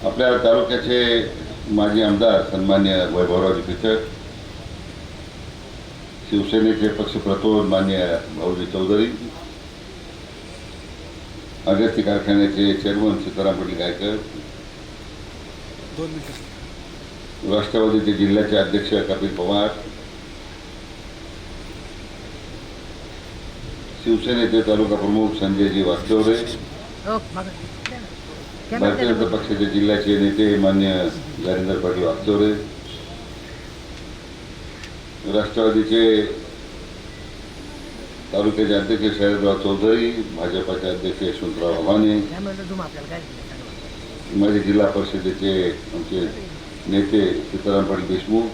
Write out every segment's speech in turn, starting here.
आपल्या तालुक्याचे माजी आमदार सन्मान्य वैभवराव पिचक, शिवसेनेचे पक्षप्रतोद मान्य भाऊजी चौधरी, अगस्ती कारखान्याचे चेअरमन सीताराम पाटील गायकर, राष्ट्रवादीचे जिल्ह्याचे अध्यक्ष कपिल पवार, शिवसेनेचे तालुका प्रमुख संजयजी वास्तवरे, भारतीय जनता पक्षाचे जिल्ह्याचे नेते मान्य जारिंदर पाटील वागचौरे, राष्ट्रवादीचे तालुक्याचे अध्यक्ष शरदराव चौधरी, भाजपाचे अध्यक्ष यशवंतराव आव्हाने, माजी जिल्हा परिषदेचे आमचे नेते सीताराम पाटील देशमुख,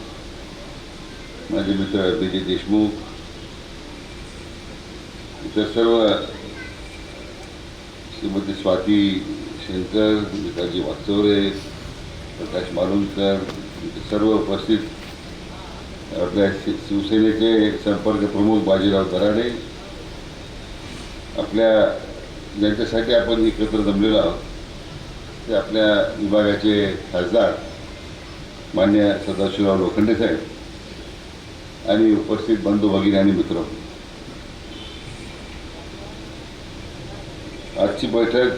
माझे मित्र विजय देशमुख, इतर सर्व श्रीमती स्वाती शंकर, विकासजी वागचौरे, प्रकाश मालुंकर, सर्व उपस्थित आपल्या शिवसेनेचे संपर्क प्रमुख बाजीराव दराडे, आपल्या ज्यांच्यासाठी आपण एकत्र जमलेलो आहोत ते आपल्या विभागाचे खासदार मान्य सदाशिवराव लोखंडे साहेब आणि उपस्थित बंधू भगिनी आणि मित्र, आजची बैठक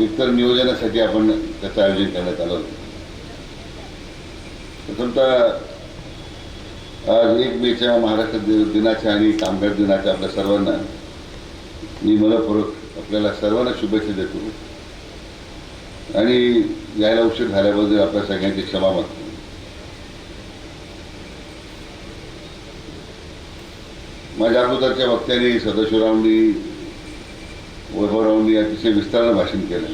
एकतर नियोजनासाठी आपण त्याचं आयोजन करण्यात आलं होतं. प्रथमतः आज 1 मेच्या महाराष्ट्र दिनाच्या आणि कामगार दिनाच्या आपल्या सर्वांना मी मनपूर्वक आपल्याला सर्वांना शुभेच्छा देतो आणि यायला उशीर झाल्याबद्दल आपल्या सगळ्यांची क्षमा मागतो. माझ्या अगोदरच्या वक्त्यांनी सदाशिवरावनी वैभवरावनी अतिशय विस्तारानं भाषण केलं.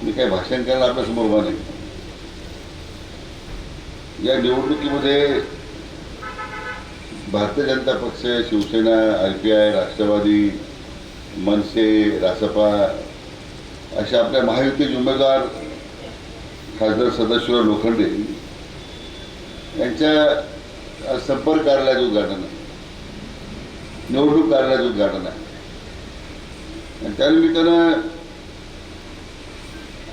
मी काय भाषण करायला आपल्यासमोर उभा नाही. या निवडणुकीमध्ये भारतीय जनता पक्ष, शिवसेना, RPI, राष्ट्रवादी, मनसे, रासपा अशा आपल्या महायुतीचे उमेदवार खासदार सदाशिवराव लोखंडे यांच्या संपर्क कार्यालयाचं उद्घाटन आहे, निवडणूक कार्यालयाचं उद्घाटन आहे. आणि त्यानिमित्तानं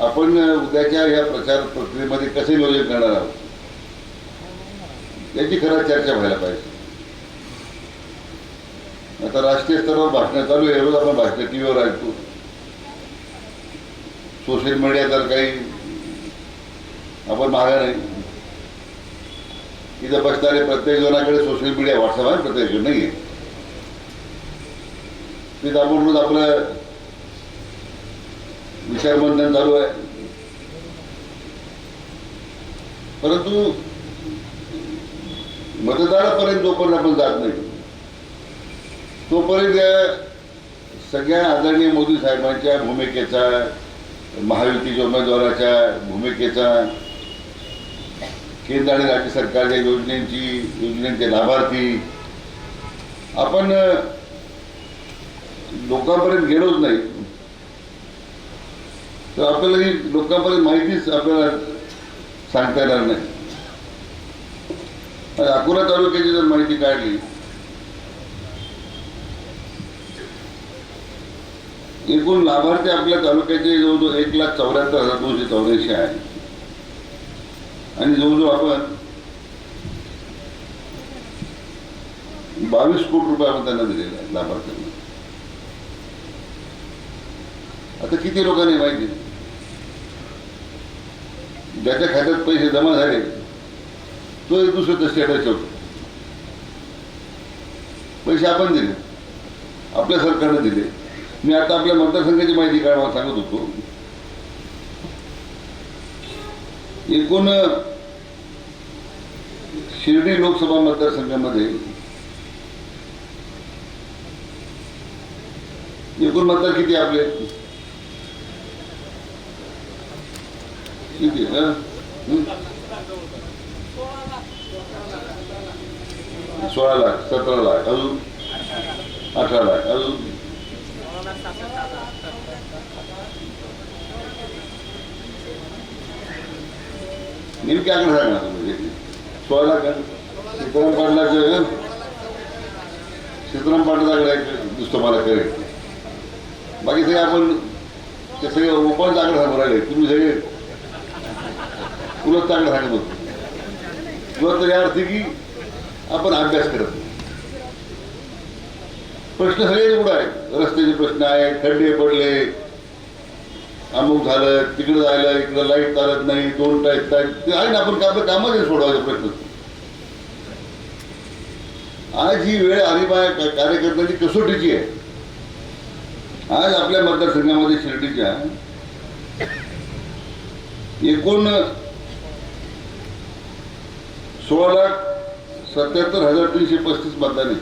आपण उद्याच्या या प्रचार प्रक्रियेमध्ये कसे नियोजन करणार आहोत याची खरं चर्चा व्हायला पाहिजे. आता राष्ट्रीय स्तरावर भाषणं चालू आहे, रोज आपण भाषणं टीव्हीवर ऐकतो, सोशल मीडिया तर काही आपण मागा नाही. इथं बसणारे प्रत्येक जणाकडे सोशल मीडिया व्हॉट्सअप आहे, प्रत्येकाकडे नाही आहे. तिथं आपण रोज आपलं विचारमंथन चालू आहे. परंतु मतदारापर्यंत जोपर्यंत आपण जात नाही तोपर्यंत सगळ्या आदरणीय मोदी साहेबांच्या भूमिकेचा, महायुतीच्या उमेदवाराच्या भूमिकेचा, केंद्र आणि राज्य सरकारच्या योजनेचे लाभार्थी आपण लोकांपर्यंत गेलोच नाही तर आपल्याला ही लोकांपर्यंत माहितीच आपल्याला सांगता येणार नाही. अकोला तालुक्याची जर माहिती काढली, एकूण लाभार्थी आपल्या तालुक्याचे जवळजवळ 1,74,284 आहे आणि जवळजवळ आपण 22 कोटी रुपये आपण त्यांना दिलेले आहेत लाभार्थ्यांना. आता किती लोकांनी माहिती, ज्याच्या खात्यात पैसे जमा झाले तो एक दुसरं स्टेटस ठेवतो. पैसे आपण दिले, आपल्या सरकारने दिले. मी आता आपल्या मतदारसंघाची माहिती काढायला सांगत होतो. एकूण शिर्डी लोकसभा मतदारसंघामध्ये एकूण मतदार किती आपले? किती? 16 लाख, 17 लाख, अजून 18 लाख, अजून नेमके आकडे सांगा. म्हणजे 16 लाख सीताराम पाटलाचं, सीताराम पाटलाकडे दिसतो मला करेक्ट. बाकी सगळे आपण ते सगळे ओपन चांगलं सांगू राहिले, तुम्ही सगळे तुला चांगलं सांगत होतो. तुला तर या अर्थी की आपण अभ्यास करत नाही. प्रश्न सगळे उघड आहेत, रस्त्याचे प्रश्न आहेत, खड्डे पडले, अमुक झालं, तिकडं जायला इकडं लाईट चालत नाही, 2 टाईप ते आहे ना. आपण आपलं कामच आहे सोडवायचं प्रश्न. आज ही वेळ आली कार्यकर्त्यांची कसोटीची आहे. आज आपल्या मतदारसंघामध्ये शिर्डीच्या एकूण 16,77,335 मतदान आहे.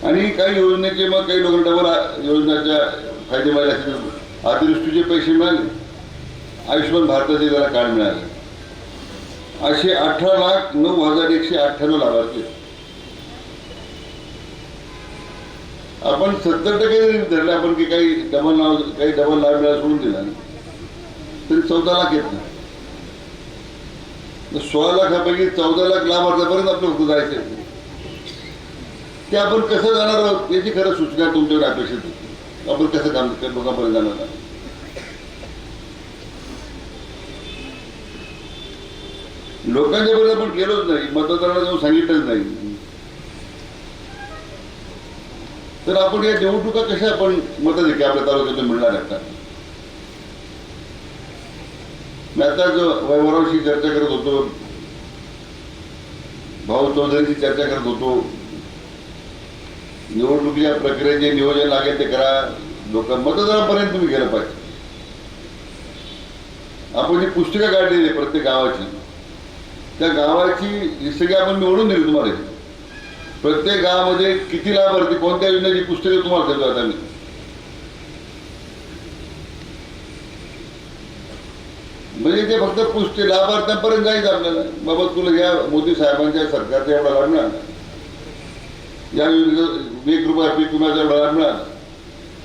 आणि काही योजनेचे मग काही लोकांना डबल योजनेच्या फायदे मिळाले असतील, अतिवृष्टीचे पैसे मिळाले, आयुष्यमान भारताचे त्याला कार्ड मिळाले. असे 18,09,198 लाभार्थी. आपण 70% जरी धरले आपण की काही डबल लाभ मिळाला सोडून दिला तरी 14 लाख येत नाही. 16 लाखापैकी 14 लाख लाभार्थ्यापर्यंत आपलं फक्त जायचं. ते आपण कसं जाणार आहोत याची खरं सूचना तुमच्याकडे अपेक्षित होती. आपण कसं काम लोकांपर्यंत जाणार आहोत. लोकांच्या पर्यंत आपण गेलोच नाही, मतदारांना जाऊन सांगितलंच नाही, तर आपण या निवडणुका कशा आपण मतं आपल्या तालुक्यातून मिळणार आहेत. मी आता जो वैभवरावशी चर्चा करत होतो, भाऊ चौधरीची चर्चा करत होतो, निवडणुकीच्या प्रक्रियेत जे नियोजन लागेल ते करा, लोक मतदारांपर्यंत तुम्ही गेलं पाहिजे. आपण जी पुस्तिका काढलेली आहे प्रत्येक गावाची, त्या गावाची ही सगळी आपण निवडून दिली तुम्हाला. प्रत्येक गावामध्ये किती लाभार्थी कोणत्या योजनेची पुस्तके तुम्हाला देतो. आता मी म्हणजे ते फक्त पुस्तके लाभार्थ्यांपर्यंत जायचं आपल्याला. बाबा तुला या मोदी साहेबांच्या सरकारचा एवढा लाभ मिळाला, या योजनेचा 1 रुपया पीक विम्याचा एवढा लाभ मिळाला,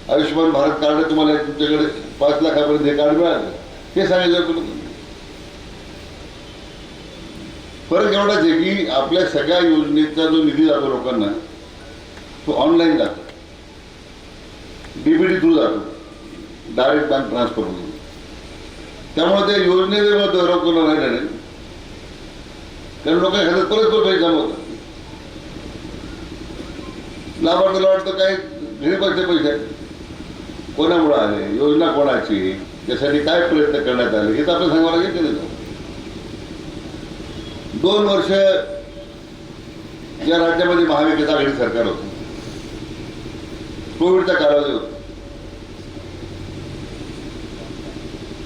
आयुष्यमान भारत कार्ड तुम्हाला तुमच्याकडे 5 लाखापर्यंत हे कार्ड मिळालं, हे सांगायचं तुला. फरक एवढाच आहे की आपल्या सगळ्या योजनेचा जो निधी जातो लोकांना तो ऑनलाईन जातो, डीबीटी थ्रू जातो, डायरेक्ट बँक ट्रान्सफर होतो. त्यामुळे त्या योजनेचे मत रोखलं राहिलं नाही, कारण लोकांच्या खात्यात परत पैसे जमा होतात. लाभार्थ्याला वाटतं काय घरी बसले पैसे कोणामुळे आले, योजना कोणाची, त्यासाठी काय प्रयत्न करण्यात आले हे तर आपल्याला सांगावं लागेल की नाही. 2 वर्ष या राज्यामध्ये महाविकास आघाडी सरकार होतं, कोविडचा कालावधी होता.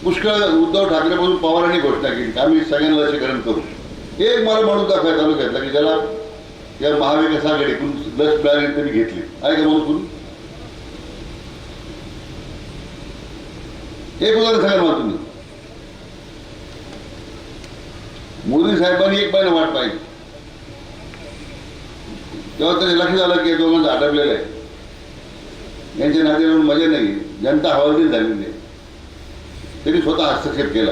पुष्कळ उद्धव ठाकरेपासून पवारांनी घोषणा केली आम्ही सगळ्यांना लसीकरण करू. एक मला म्हणून दाखवायचा तालुक्यातला की ज्याला या महाविकास आघाडीकडून लस मिळाली त्यांनी घेतली आहे का म्हणून एक उदाहरण सांगा मला तुम्ही. मोदी साहेबांनी 1 महिना वाट पाहिली, तेव्हा त्याच्या लक्षात आलं की दोघांचं आटपलेलं आहे, यांच्या नात्यावरून मजा नाही, जनता हवालदिल झालेली आहे. त्यांनी स्वतः हस्तक्षेप केला,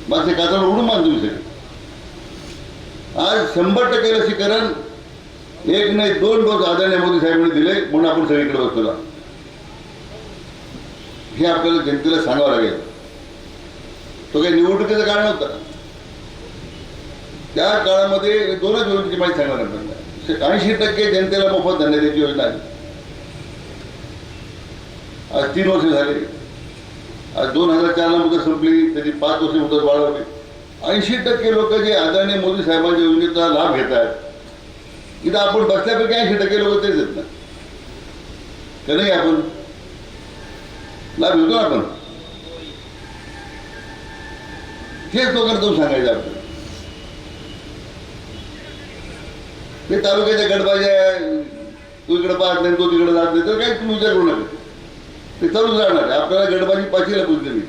मग ते काचाला उडून मान तुम्ही सगळे. आज 100% लसीकरण 1 नाही 2 डोस आदरणीय मोदी साहेबांनी दिले म्हणून आपण सगळीकडे बसतो. हे आपल्याला जनतेला सांगावं लागेल. तो काही निवडणुकीचं काळ नव्हता, त्या काळामध्ये 2च योजनेची माहिती सांगणार आपल्याला. 80% जनतेला मोफत धान्य द्यायची योजना आहे. आज 3 वर्ष झाले, आज 2004ला मुदत संपली, त्याची 5 वर्ष मुदत वाढवली. 80% लोक जे आदरणीय मोदी साहेबांच्या योजनेचा लाभ घेत आहेत, इथं आपण बसल्यापैकी 80% लोक तेच येत नाही का नाही. आपण लाभ घेतो ना, आपण हेच लोकांना जाऊन सांगायचं आपल्याला. ते तालुक्याच्या गडबाज्या, तू इकडे पाहत नाही, तो तिकडे जात नाही, तर काही तुम्ही विचार करू नका, ते चालूच राहणार आहे. आपल्याला गडबाजी 5ला पुजली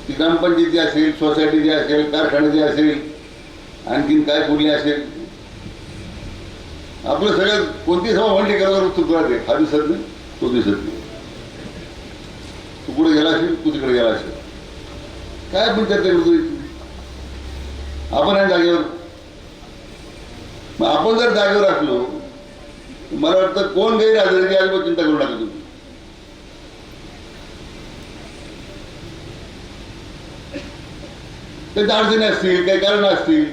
ती ग्रामपंचायती असेल, सोसायटी असेल, कारखान्याची असेल, आणखीन काय कुठली असेल. आपलं सगळ्यात कोणती सभा म्हणली का चुकणार आहे, हा दिसत नाही, तो दिसत नाही. तू कुठे गेला असेल, तू तिकडे गेला असेल, काय आपण चर्चा करतो आपण या जागेवर. मग आपण जर जागेवर असलो, मला वाटतं कोण गैरहजर की अजिबात चिंता करू नका तुम्ही. त्याच्या अडचणी असतील, काही कारण असतील,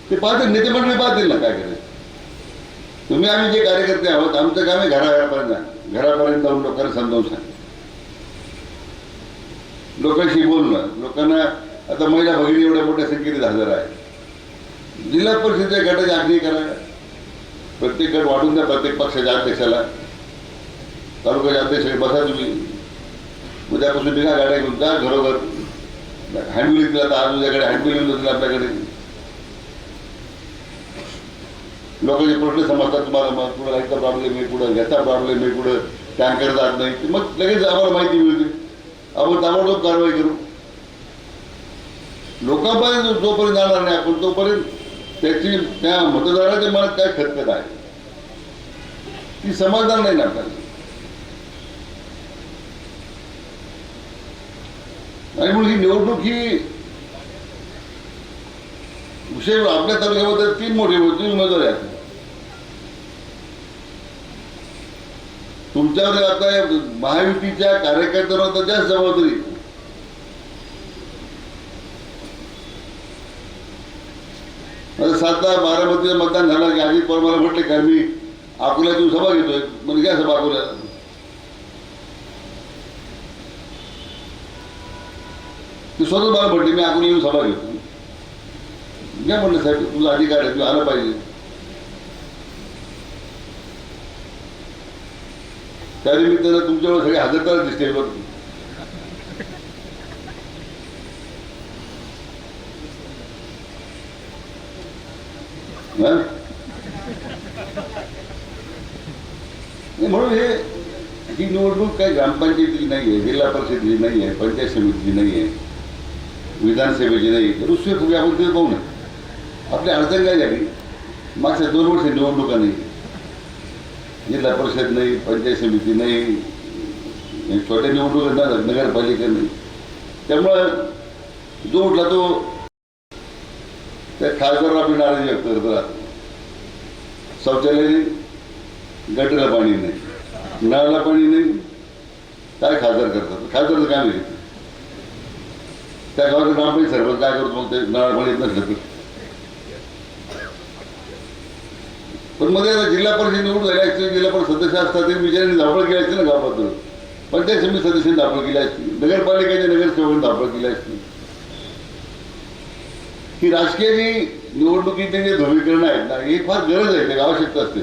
ते पाहतील, नेते मंडळी पाहतील ना काय करायचं. तुम्ही आम्ही जे कार्यकर्ते आहोत, आमचं काम आहे घरापर्यंत जाऊन लोकांना समजावून सांग, लोकांशी बोलणं. लोकांना आता महिला भगिनी एवढ्या मोठ्या संख्येने हजर आहे. जिल्हा परिषदेच्या गटाची आखणी करा, प्रत्येक गट वाढून द्या प्रत्येक पक्षाच्या अध्यक्षाला, तालुक्याच्या अध्यक्षाकडे बसा तुम्ही. उद्यापासून निघा गाड्या घेऊन जा घरोघर. हँडबिल दिला तर आज उद्याकडे हँडबिल येऊन जातील आपल्याकडे. लोकांचे प्रश्न समजतात तुम्हाला, मग कुठं लाईटचा प्रॉब्लेम आहे, कुठं गॅसचा प्रॉब्लेम आहे, कुठं टँकर जात नाही, मग लगेच आम्हाला माहिती मिळते. आपण ताबडतोब कारवाई करू. लोकांपर्यंत जोपर्यंत जाणार नाही आपण तोपर्यंत त्याची त्या मतदाराच्या मनात काय खतखत आहे ती समजणार नाही ना आपल्याला. आणि म्हणून ही निवडणूक ही विषय आपल्या तालुक्यामध्ये 3 उमेदवार आहेत. तुमच्यावर आता महायुतीच्या कार्यकर्त्यांवर तर जास्त जबाबदारी. आता 7 बारामतीचं मतदान झालं की अजित पवार मला म्हटले का मी अकोल्यातून सभा घेतोय, म्हणजे काय सभा अकोल्या. ते स्वतः मला म्हटले मी अकोला येऊन सभा घेतो. काय म्हटलं साहेब तुझा अधिकार आहे, तुला आलं पाहिजे. त्या निमित्तानं तुमच्यावर सगळे हजर करत दिसते बघ. म्हणून ही निवडणूक काही ग्रामपंचायतीची नाही आहे, जिल्हा परिषदेची नाही आहे, पंचायत समितीची नाही आहे, विधानसभेची नाही. रुसवे फुगे आपण तिथे पाहू नये. आपली अडचण काय झाली, मागच्या 2 वर्ष निवडणुका नाही, जिल्हा परिषद नाही, पंचायत समिती नाही, छोट्या निवडणुका नगरपालिका नाही. त्यामुळं जो उठला तो त्या खासदाराला आपली नाराजी व्यक्त करत राहतो. शौचालय नाही, गटरला पाणी नाही, नळाला पाणी नाही, काय खासदार करतात. खासदारचं काम आहे त्या गावाचं ग्रामपंचायत सरपंच काय करतो मग ते नळाला पाणी येत नसलं तर. पण मध्ये आता जिल्हा परिषद निवडून झाली असते, जिल्हा परिषद सदस्य असतात ते विचारांनी धावपळ केली असते ना गावाबद्दल. पंचायत समिती सदस्यांनी धावपळ केली असती, नगरपालिकेच्या नगरसेवकांनी धावपळ केली असती. ही राजकीय जी निवडणुकीचे जे ध्रुवीकरण आहेत ना, ही फार गरज आहे, त्याची आवश्यकता असते.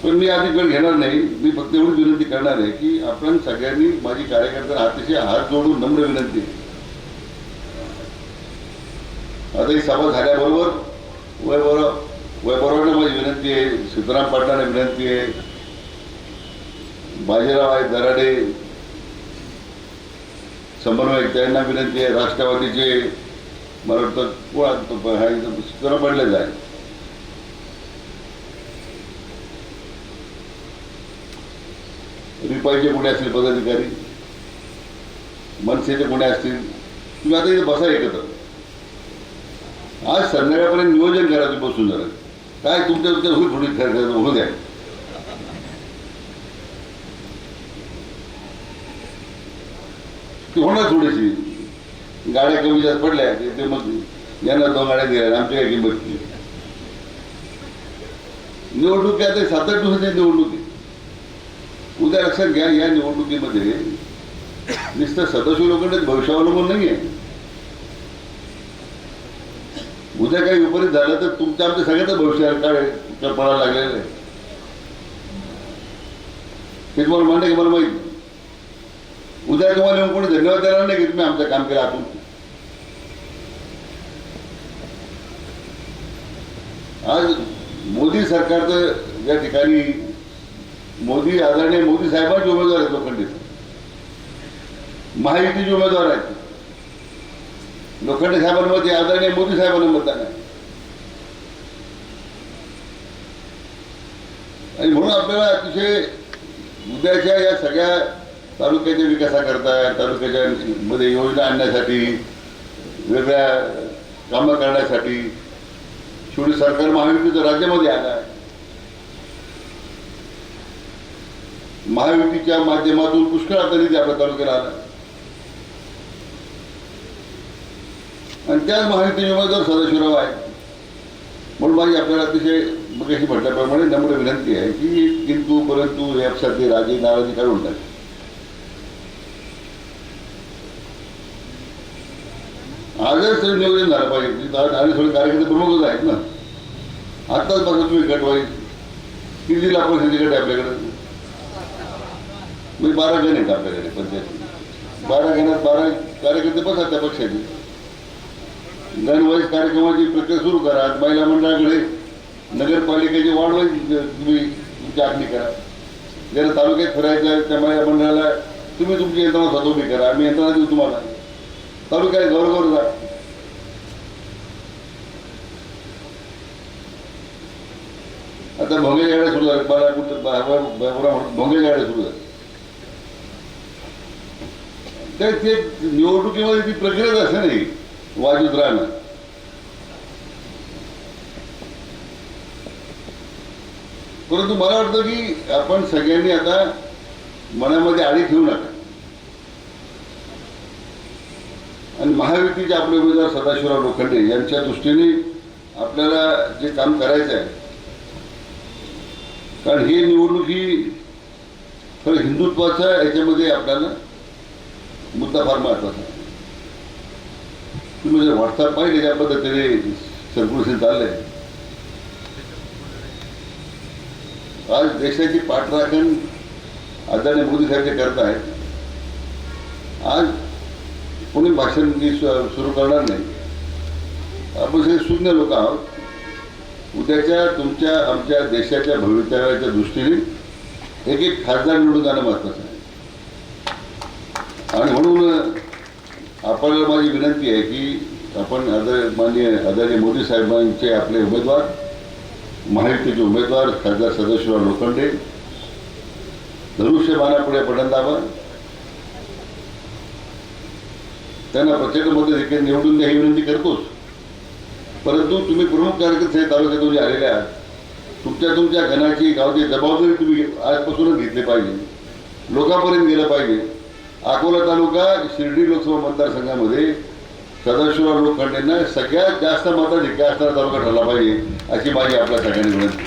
पण मी आधी वेळ घेणार नाही. मी फक्त एवढी विनंती करणार आहे की आपण सगळ्यांनी, माझी कार्यकर्त्यांना अतिशय हात जोडून नम्र विनंती. आता ही सभा झाल्याबरोबर वैभवरावांना माझी विनंती आहे, सीताराम पाटलांना विनंती आहे, बाजीराव आहे दराडे समन्वयक त्यांना विनंती आहे, राष्ट्रवादीचे मला वाटतं सीताराम पाटलेच आहे, रिपाईचे कोणी असतील पदाधिकारी, मनसेचे कोणी असतील, तुम्ही आता इथे बसा एकत्र. आज संध्याकाळपर्यंत नियोजन करा तुम्ही बसून. जरा काय तुमच्या होईल थोडी खरं होऊ द्या. ती होणार थोडीशी. गाड्या कमी जास्त पडल्या ते मग यांना 2 गाड्या दिल्या, आमची काय किंमत केली. निवडणूक आता 7-8 दिवसाची निवडणूक आहे. उद्या लक्षात घ्या, या निवडणुकीमध्ये नुसतं सदस्य लोकांना भविष्यावलंबून नाही आहे. उद्या काही विपरीत झालं तर तुमच्या आमच्या सगळ्यांचं भविष्य काय पडायला लागलेलं आहे. हे तुम्हाला मांडे की मला माहिती. उद्या तुम्हाला येऊन कोणी धन्यवाद देणार नाही की तुम्ही आमचं काम केलं. आतून आज मोदी सरकारचं या ठिकाणी आदरणीय मोदी साहेबांचे उमेदवार आहेत, लोखंडे महायुतीचे उमेदवार आहेत. लोखंडे साहेबांमध्ये आदरणीय मोदी साहेबांना मतदान आहे. आणि म्हणून आपल्याला अतिशय उद्याच्या या सगळ्या तालुक्याच्या विकासाकरता, तालुक्याच्या मध्ये योजना आणण्यासाठी, वेगळ्या कामं करण्यासाठी शेवटी सरकार महायुतीचं राज्यामध्ये आलं आहे. महायुतीच्या माध्यमातून पुष्कळ आता निधी आपल्या तालुक्याला आला. आणि त्याच महायुतीचे उमेदवार सदाशिवराव आहेत. म्हणून माझी आपल्याला अतिशय मगाशी म्हटल्याप्रमाणे नम्र विनंती आहे की किंतु परंतु यासाठी राजी नाराजी काढून टाक. आजच नियोजन झालं पाहिजे. आणि थोडे कार्यकर्ते प्रमुखच आहेत ना. आत्ताच बघा तुम्ही गटवाईज किती जिल्हा परिषदेची गट आहे आपल्याकडे. मी 12 गण आहेत आपल्याकडे पंचायत. 12 गणात 12 कार्यकर्ते बसतात त्या पक्षाचे. गणवाईज कार्यक्रमाची प्रक्रिया सुरू करा. महिला मंडळाकडे नगरपालिकेची वाढवाईज तुम्ही तुमची आखणी करा. ज्याला तालुक्यात फिरायचं आहे त्या महिला मंडळाला तुम्ही तुमची यंत्रणा सजवणी करा. आम्ही यंत्रणा देऊ तुम्हाला. तालुक्यात घरोघर जा. आता भोंगे गाड्या सुरू झाल्या. मला कुठं भोंगे गाड्या सुरू झाल्या. ते निवडणुकीमध्ये ती प्रक्रियाच असते नाही वाजूत राहणं. परंतु मला वाटतं की आपण सगळ्यांनी आता मनामध्ये आडी ठेवू नका आणि महायुतीचे आपले उमेदवार सदाशिवराव लोखंडे यांच्या दृष्टीने आपल्याला जे काम करायचं आहे. कारण ही निवडणूक ही खरं हिंदुत्वाचा याच्यामध्ये आपल्याला मुद्दा फार महत्वाचा आहे. तुम्ही जर व्हॉट्सअप पाहिले ज्या पद्धतीने सर्क्युलेशन चाललंय. आज देशाची पाठराखण आदरणीय मोदी साहेब जे करत आहेत. आज कोणी भाषण सुरू करणार नाही. आपण सगळे शून्य लोक आहोत. उद्याच्या तुमच्या आमच्या देशाच्या भवितव्याच्या दृष्टीने एक एक खासदार निवडून जाणं महत्वाचं आहे. आणि म्हणून आपल्याला माझी विनंती आहे की आपण माननीय आदरणीय मोदी साहेबांचे आपले उमेदवार महायुतीचे उमेदवार खासदार सदाशिवराव लोखंडे धनुष्यबाणापुढे बटन दाबा. त्यांना प्रचंड मते देखील निवडून द्या ही विनंती करतोच. परंतु तुम्ही प्रमुख कार्यकर्ते तालुक्यातून जे आलेले आहात. तुमच्या घनाची गावची जबाबदारी तुम्ही आजपासूनच घेतली पाहिजे. लोकांपर्यंत गेलं पाहिजे. अकोला तालुका शिर्डी लोकसभा मतदारसंघामध्ये सदाशिवराव लोखंडेंना सगळ्यात जास्त मताधिक्य असणारा तालुका ठरला पाहिजे अशी माझी आपल्या सगळ्यांनी विनंती.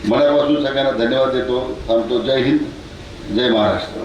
मनापासून सगळ्यांना धन्यवाद देतो. थांबतो. जय हिंद, जय महाराष्ट्र.